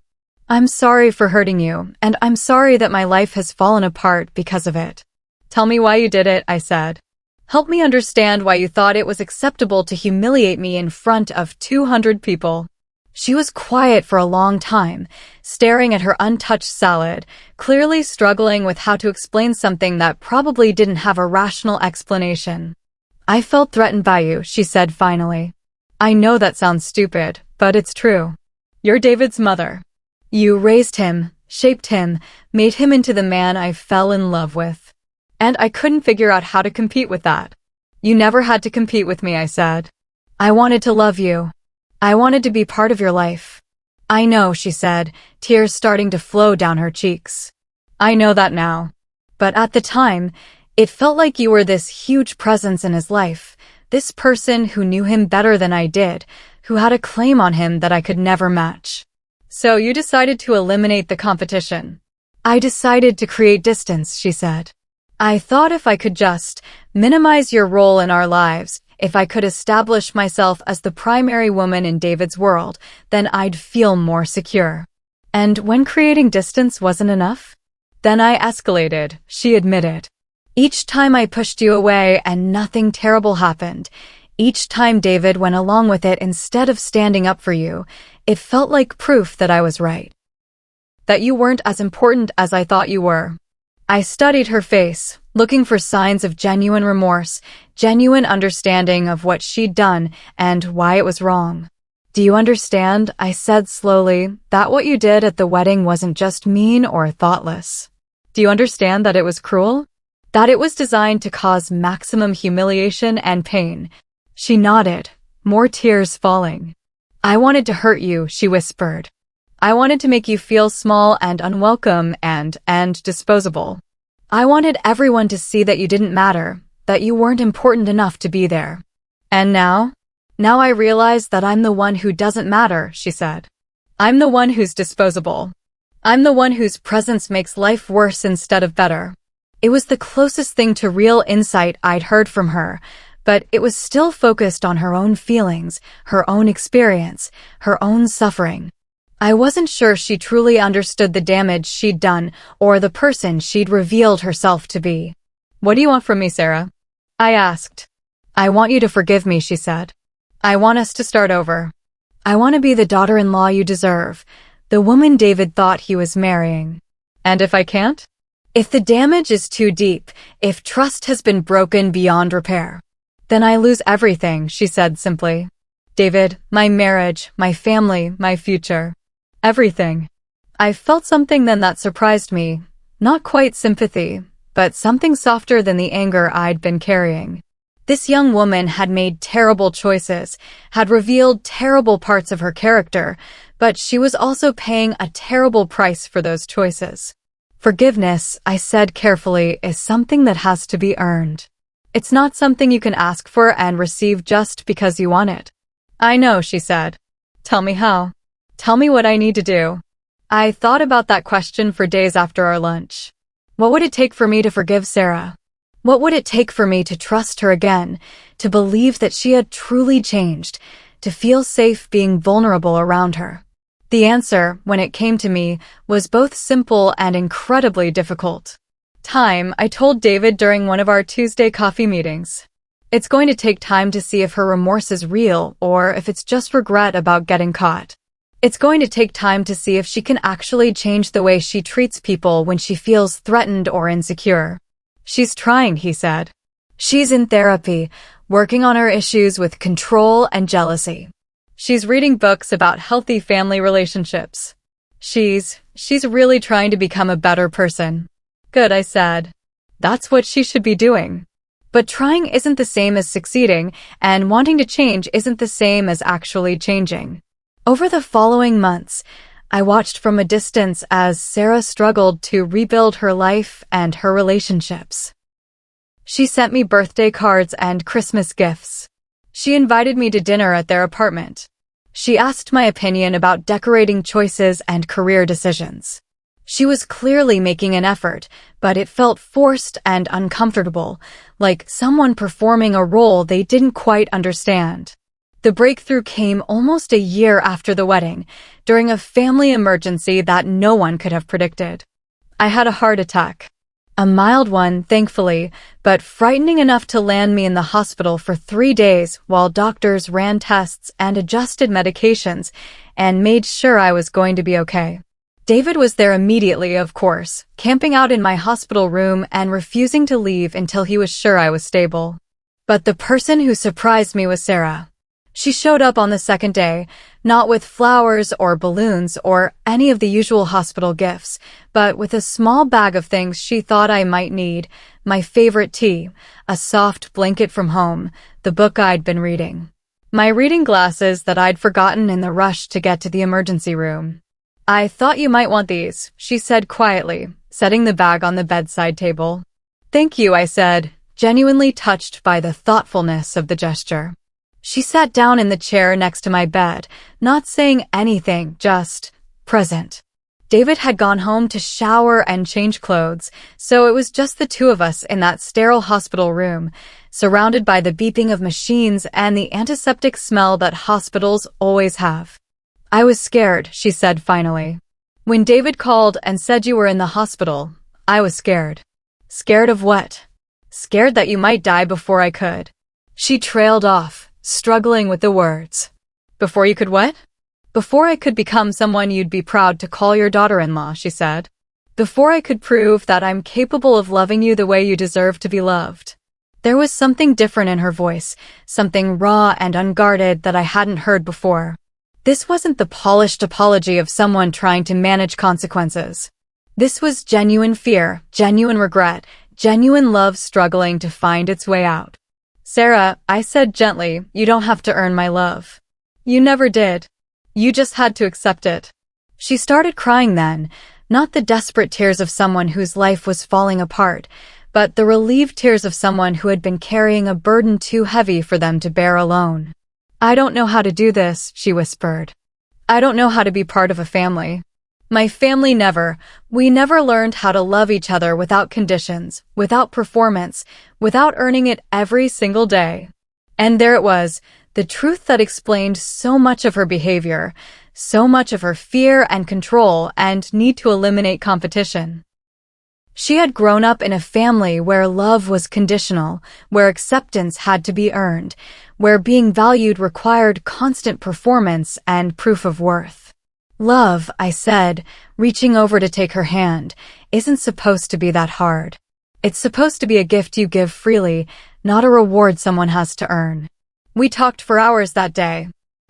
"I'm sorry for hurting you, and I'm sorry that my life has fallen apart because of it." "Tell me why you did it," I said. "Help me understand why you thought it was acceptable to humiliate me in front of 200 people. She was quiet for a long time, staring at her untouched salad, clearly struggling with how to explain something that probably didn't have a rational explanation. "I felt threatened by you," she said finally. "I know that sounds stupid, but it's true. You're David's mother. You raised him, shaped him, made him into the man I fell in love with. And I couldn't figure out how to compete with that." "You never had to compete with me," I said. "I wanted to love you. I wanted to be part of your life." "I know," she said, tears starting to flow down her cheeks. "I know that now. But at the time, it felt like you were this huge presence in his life, this person who knew him better than I did, who had a claim on him that I could never match. So you decided to eliminate the competition." "I decided to create distance," she said. "I thought if I could just minimize your role in our lives, if I could establish myself as the primary woman in David's world, then I'd feel more secure. And when creating distance wasn't enough, then I escalated," she admitted. "Each time I pushed you away and nothing terrible happened, each time David went along with it instead of standing up for you, it felt like proof that I was right." that you weren't as important as I thought you were. I studied her face, looking for signs of genuine remorse, genuine understanding of what she'd done and why it was wrong. Do you understand, I said slowly, that what you did at the wedding wasn't just mean or thoughtless? Do you understand that it was cruel? That it was designed to cause maximum humiliation and pain? She nodded, more tears falling. I wanted to hurt you, she whispered. I wanted to make you feel small and unwelcome and disposable. I wanted everyone to see that you didn't matter, that you weren't important enough to be there. And now? Now I realize that I'm the one who doesn't matter, she said. I'm the one who's disposable. I'm the one whose presence makes life worse instead of better. It was the closest thing to real insight I'd heard from her, but it was still focused on her own feelings, her own experience, her own suffering. I wasn't sure she truly understood the damage she'd done or the person she'd revealed herself to be. What do you want from me, Sarah? I asked. I want you to forgive me, she said. I want us to start over. I want to be the daughter-in-law you deserve, the woman David thought he was marrying. And if I can't? If the damage is too deep, if trust has been broken beyond repair, then I lose everything, she said simply. David, my marriage, my family, my future. Everything. I felt something then that surprised me. Not quite sympathy, but something softer than the anger I'd been carrying. This young woman had made terrible choices, had revealed terrible parts of her character, but she was also paying a terrible price for those choices. Forgiveness, I said carefully, is something that has to be earned. It's not something you can ask for and receive just because you want it. I know, she said. Tell me how. Tell me what I need to do. I thought about that question for days after our lunch. What would it take for me to forgive Sarah? What would it take for me to trust her again, to believe that she had truly changed, to feel safe being vulnerable around her? The answer, when it came to me, was both simple and incredibly difficult. Time, I told David during one of our Tuesday coffee meetings. It's going to take time to see if her remorse is real or if it's just regret about getting caught. It's going to take time to see if she can actually change the way she treats people when she feels threatened or insecure. She's trying, he said. She's in therapy, working on her issues with control and jealousy. She's reading books about healthy family relationships. She's really trying to become a better person. Good, I said. That's what she should be doing. But trying isn't the same as succeeding, and wanting to change isn't the same as actually changing. Over the following months, I watched from a distance as Sarah struggled to rebuild her life and her relationships. She sent me birthday cards and Christmas gifts. She invited me to dinner at their apartment. She asked my opinion about decorating choices and career decisions. She was clearly making an effort, but it felt forced and uncomfortable, like someone performing a role they didn't quite understand. The breakthrough came almost a year after the wedding, during a family emergency that no one could have predicted. I had a heart attack. A mild one, thankfully, but frightening enough to land me in the hospital for 3 days while doctors ran tests and adjusted medications and made sure I was going to be okay. David was there immediately, of course, camping out in my hospital room and refusing to leave until he was sure I was stable. But the person who surprised me was Sarah. She showed up on the second day, not with flowers or balloons or any of the usual hospital gifts, but with a small bag of things she thought I might need, my favorite tea, a soft blanket from home, the book I'd been reading, my reading glasses that I'd forgotten in the rush to get to the emergency room. I thought you might want these, she said quietly, setting the bag on the bedside table. Thank you, I said, genuinely touched by the thoughtfulness of the gesture. She sat down in the chair next to my bed, not saying anything, just present. David had gone home to shower and change clothes, so it was just the two of us in that sterile hospital room, surrounded by the beeping of machines and the antiseptic smell that hospitals always have. I was scared, she said finally. When David called and said you were in the hospital, I was scared. Scared of what? Scared that you might die before I could. She trailed off, struggling with the words. Before you could what? Before I could become someone you'd be proud to call your daughter-in-law, she said. Before I could prove that I'm capable of loving you the way you deserve to be loved. There was something different in her voice, something raw and unguarded that I hadn't heard before. This wasn't the polished apology of someone trying to manage consequences. This was genuine fear, genuine regret, genuine love struggling to find its way out. Sarah, I said gently, you don't have to earn my love. You never did. You just had to accept it. She started crying then, not the desperate tears of someone whose life was falling apart, but the relieved tears of someone who had been carrying a burden too heavy for them to bear alone. I don't know how to do this, she whispered. I don't know how to be part of a family. My family we never learned how to love each other without conditions, without performance, without earning it every single day. And there it was, the truth that explained so much of her behavior, so much of her fear and control and need to eliminate competition. She had grown up in a family where love was conditional, where acceptance had to be earned, where being valued required constant performance and proof of worth. Love, I said, reaching over to take her hand, isn't supposed to be that hard. It's supposed to be a gift you give freely, not a reward someone has to earn. We talked for hours that day.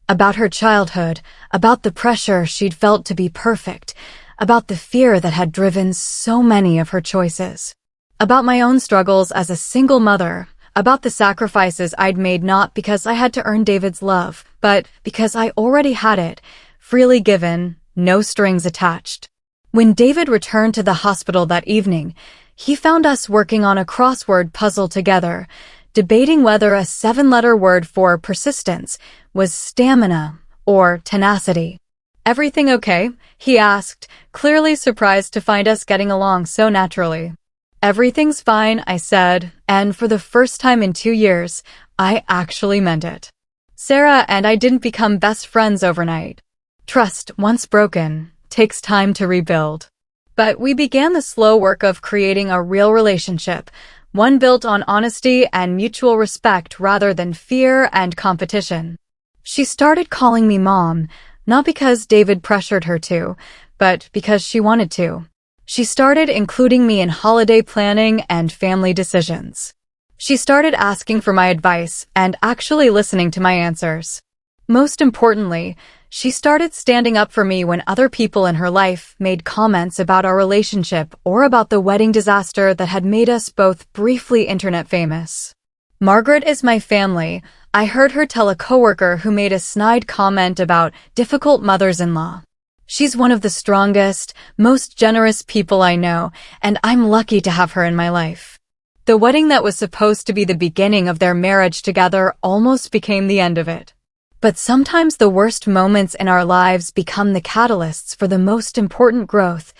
About her childhood, about the pressure she'd felt to be perfect, about the fear that had driven so many of her choices, about my own struggles as a single mother, about the sacrifices I'd made not because I had to earn David's love, but because I already had it, freely given, no strings attached. When David returned to the hospital that evening, he found us working on a crossword puzzle together, debating whether a 7-letter word for persistence was stamina or tenacity. Everything okay? He asked, clearly surprised to find us getting along so naturally. Everything's fine, I said, and for the first time in 2 years, I actually meant it. Sarah and I didn't become best friends overnight. Trust, once broken, takes time to rebuild. But we began the slow work of creating a real relationship, one built on honesty and mutual respect rather than fear and competition. She started calling me Mom, not because David pressured her to, but because she wanted to. She started including me in holiday planning and family decisions. She started asking for my advice and actually listening to my answers. Most importantly, she started standing up for me when other people in her life made comments about our relationship or about the wedding disaster that had made us both briefly internet famous. Margaret is my family, I heard her tell a coworker who made a snide comment about difficult mothers-in-law. She's one of the strongest, most generous people I know, and I'm lucky to have her in my life. The wedding that was supposed to be the beginning of their marriage together almost became the end of it. But sometimes the worst moments in our lives become the catalysts for the most important growth,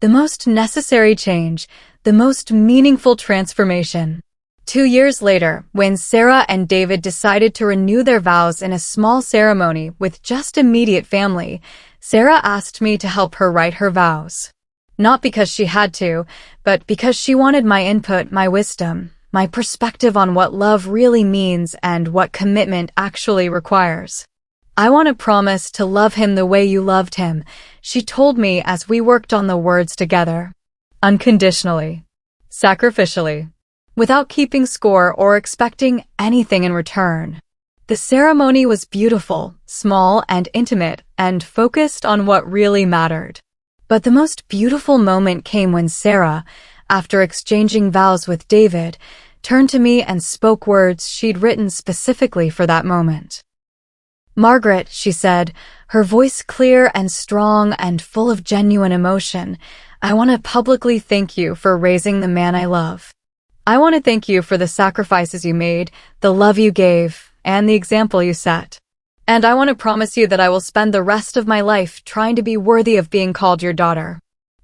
the most necessary change, the most meaningful transformation. 2 years later, when Sarah and David decided to renew their vows in a small ceremony with just immediate family, Sarah asked me to help her write her vows. Not because she had to, but because she wanted my input, my wisdom, my perspective on what love really means and what commitment actually requires. I want to promise to love him the way you loved him, she told me as we worked on the words together. Unconditionally. Sacrificially. Without keeping score or expecting anything in return. The ceremony was beautiful, small and intimate, and focused on what really mattered. But the most beautiful moment came when Sarah, after exchanging vows with David, turned to me and spoke words she'd written specifically for that moment. Margaret, she said, her voice clear and strong and full of genuine emotion, I want to publicly thank you for raising the man I love. I want to thank you for the sacrifices you made, the love you gave, and the example you set. And I want to promise you that I will spend the rest of my life trying to be worthy of being called your daughter.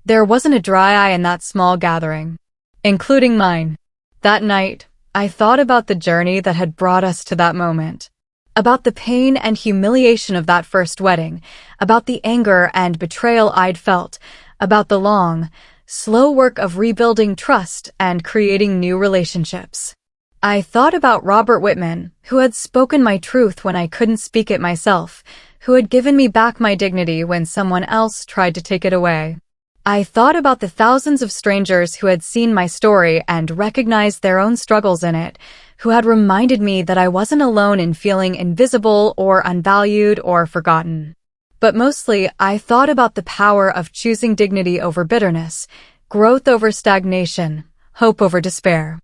There wasn't a dry eye in that small gathering, including mine. That night, I thought about the journey that had brought us to that moment, about the pain and humiliation of that first wedding, about the anger and betrayal I'd felt, about the long, slow work of rebuilding trust and creating new relationships. I thought about Robert Whitman, who had spoken my truth when I couldn't speak it myself, who had given me back my dignity when someone else tried to take it away. I thought about the thousands of strangers who had seen my story and recognized their own struggles in it, who had reminded me that I wasn't alone in feeling invisible or unvalued or forgotten. But mostly, I thought about the power of choosing dignity over bitterness, growth over stagnation, hope over despair.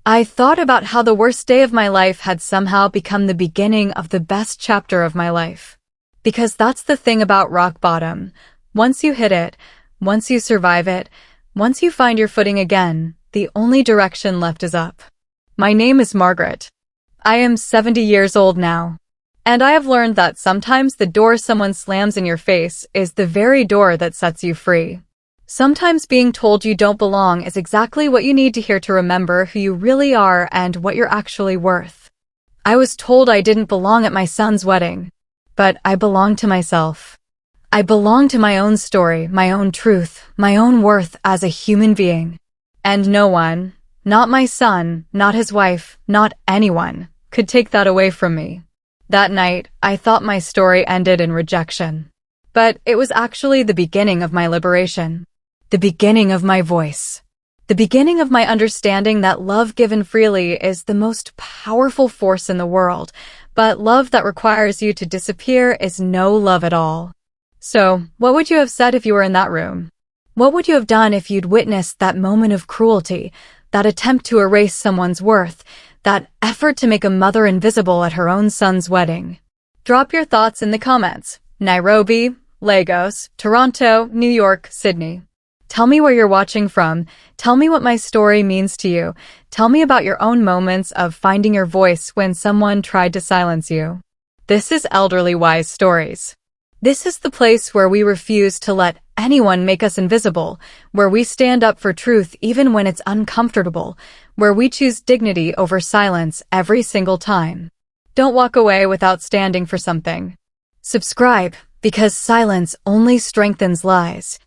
I thought about how the worst day of my life had somehow become the beginning of the best chapter of my life. Because that's the thing about rock bottom. Once you hit it, once you survive it, once you find your footing again, the only direction left is up. My name is Margaret. I am 70 years old now. And I have learned that sometimes the door someone slams in your face is the very door that sets you free. Sometimes being told you don't belong is exactly what you need to hear to remember who you really are and what you're actually worth. I was told I didn't belong at my son's wedding, but I belong to myself. I belong to my own story, my own truth, my own worth as a human being. And no one, not my son, not his wife, not anyone, could take that away from me. That night, I thought my story ended in rejection. But it was actually the beginning of my liberation. The beginning of my voice. The beginning of my understanding that love given freely is the most powerful force in the world, but love that requires you to disappear is no love at all. So, what would you have said if you were in that room? What would you have done if you'd witnessed that moment of cruelty, that attempt to erase someone's worth, that effort to make a mother invisible at her own son's wedding? Drop your thoughts in the comments. Nairobi, Lagos, Toronto, New York, Sydney. Tell me where you're watching from. Tell me what my story means to you. Tell me about your own moments of finding your voice when someone tried to silence you. This is Elderly Wise Stories. This is the place where we refuse to let anyone make us invisible, where we stand up for truth even when it's uncomfortable, where we choose dignity over silence every single time. Don't walk away without standing for something. Subscribe, because silence only strengthens lies.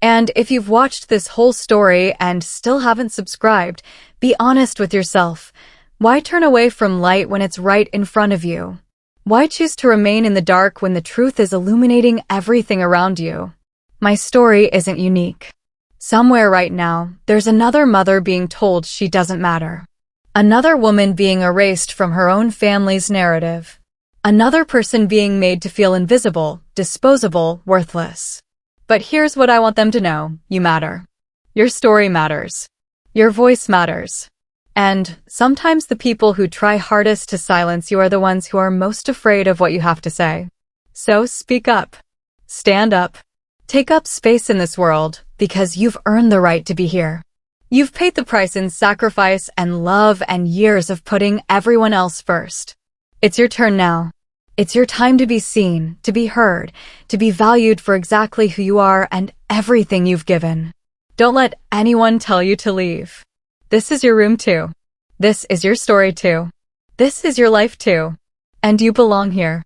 And if you've watched this whole story and still haven't subscribed, be honest with yourself. Why turn away from light when it's right in front of you? Why choose to remain in the dark when the truth is illuminating everything around you? My story isn't unique. Somewhere right now, there's another mother being told she doesn't matter. Another woman being erased from her own family's narrative. Another person being made to feel invisible, disposable, worthless. But here's what I want them to know. You matter. Your story matters. Your voice matters. And sometimes the people who try hardest to silence you are the ones who are most afraid of what you have to say. So speak up. Stand up. Take up space in this world, because you've earned the right to be here. You've paid the price in sacrifice and love and years of putting everyone else first. It's your turn now. It's your time to be seen, to be heard, to be valued for exactly who you are and everything you've given. Don't let anyone tell you to leave. This is your room too. This is your story too. This is your life too. And you belong here.